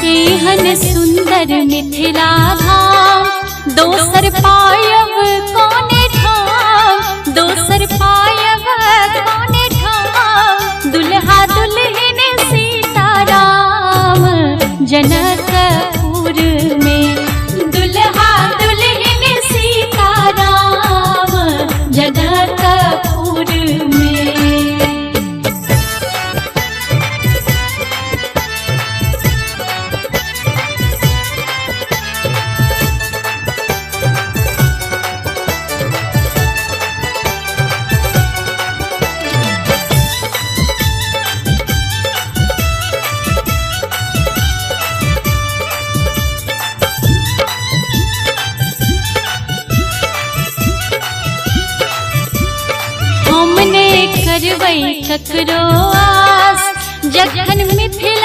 एहन सुंदर मिथिला धाम, दोसर पायब कौने ठाम, दोसर पायब कौने ठाम। दुल्हा दुल्हन सीताराम जनकपुर में, दुल्हा दुल्हन सीताराम जनकपुर में। हमने करवै ककरो आस, जखन मिथिला